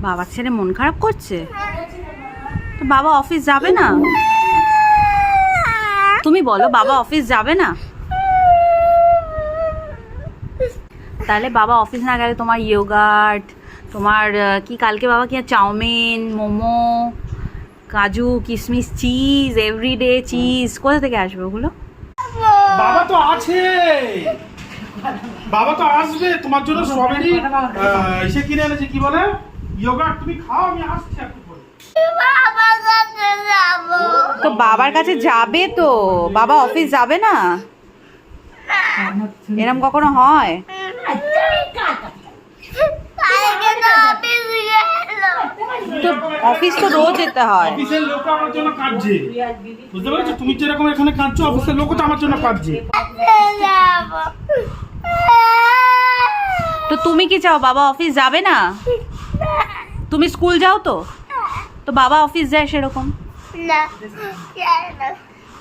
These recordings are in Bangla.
বাবার ছেলে মন খারাপ করছে, তো বাবা অফিস যাবে না? তুমি বলো বাবা অফিস যাবে না? তাহলে বাবা অফিস না গেলে তোমার ইয়োগার্ট, তোমার কি কালকে বাবা কি চাউমিন, মোমো, কাজু কিশমিশ, চিজ, এভরিডে চিজ কোথা থেকে আসবে ওগুলো? বাবা তো আছে, বাবা তো আসবে তোমার জন্য স্ট্রবেরি এসে কিনে এনেছে, কি বলে ইয়োগার্ট, তুমি খাও, আমি আসছি একটু পরে। তো বাবার কাছে যাবে তো, বাবা অফিস যাবে না? এরম কখনো হয়? তো অফিস তো রোজ যেতে হয়। অফিসের লোক আমার জন্য কাঁদছে, বুঝতে পেরেছো? তুমি যেরকম এখানে কাঁদছো, অফিসের লোকও তো আমার জন্য কাঁদছে। তো তুমি কি চাও বাবা অফিস যাবে না? তুমি স্কুল যাও তো, তো বাবা অফিস যায় সেরকম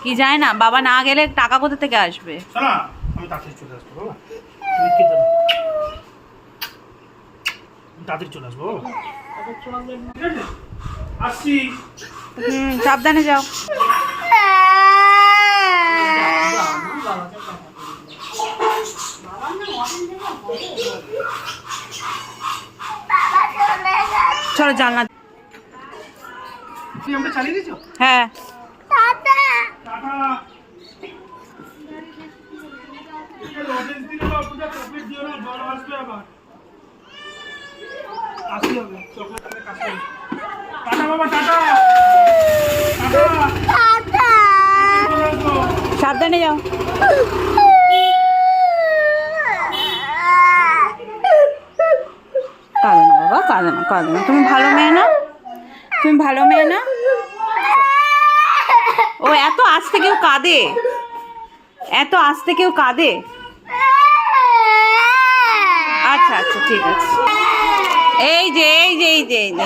কি যায় না? বাবা না গেলে টাকা কোথা থেকে আসবে? শোনা, আমি তাড়াতাড়ি চলে আসবো বাবা, তুমি কেঁদো না, আমি তাড়াতাড়ি চলে আসবো বাবা, ঠিক আছে? আসছি। সাবধানে যাও। চলো জানলা। তুমি আমরা চালিয়ে দিয়েছো? হ্যাঁ। টাটা। লজেন্স দিলে দাও, পূজা চকলেট দিও না, জ্বর আসবে আবার। কাশি হবে, চকলেট খেলে কাশি হবে। টাটা বাবা, টাটা। টাটা। সাবধানে যাও। কাঁদে না বাবা, কাঁদে না, কাঁদে না। তুমি ভালো মেয়ে না? তুমি ভালো মেয়ে না? ও এত আস্তে কেউ কাঁদে? এত আস্তে কেউ কাঁদে? আচ্ছা আচ্ছা ঠিক আছে। এই যে এই যে এই যে এই যে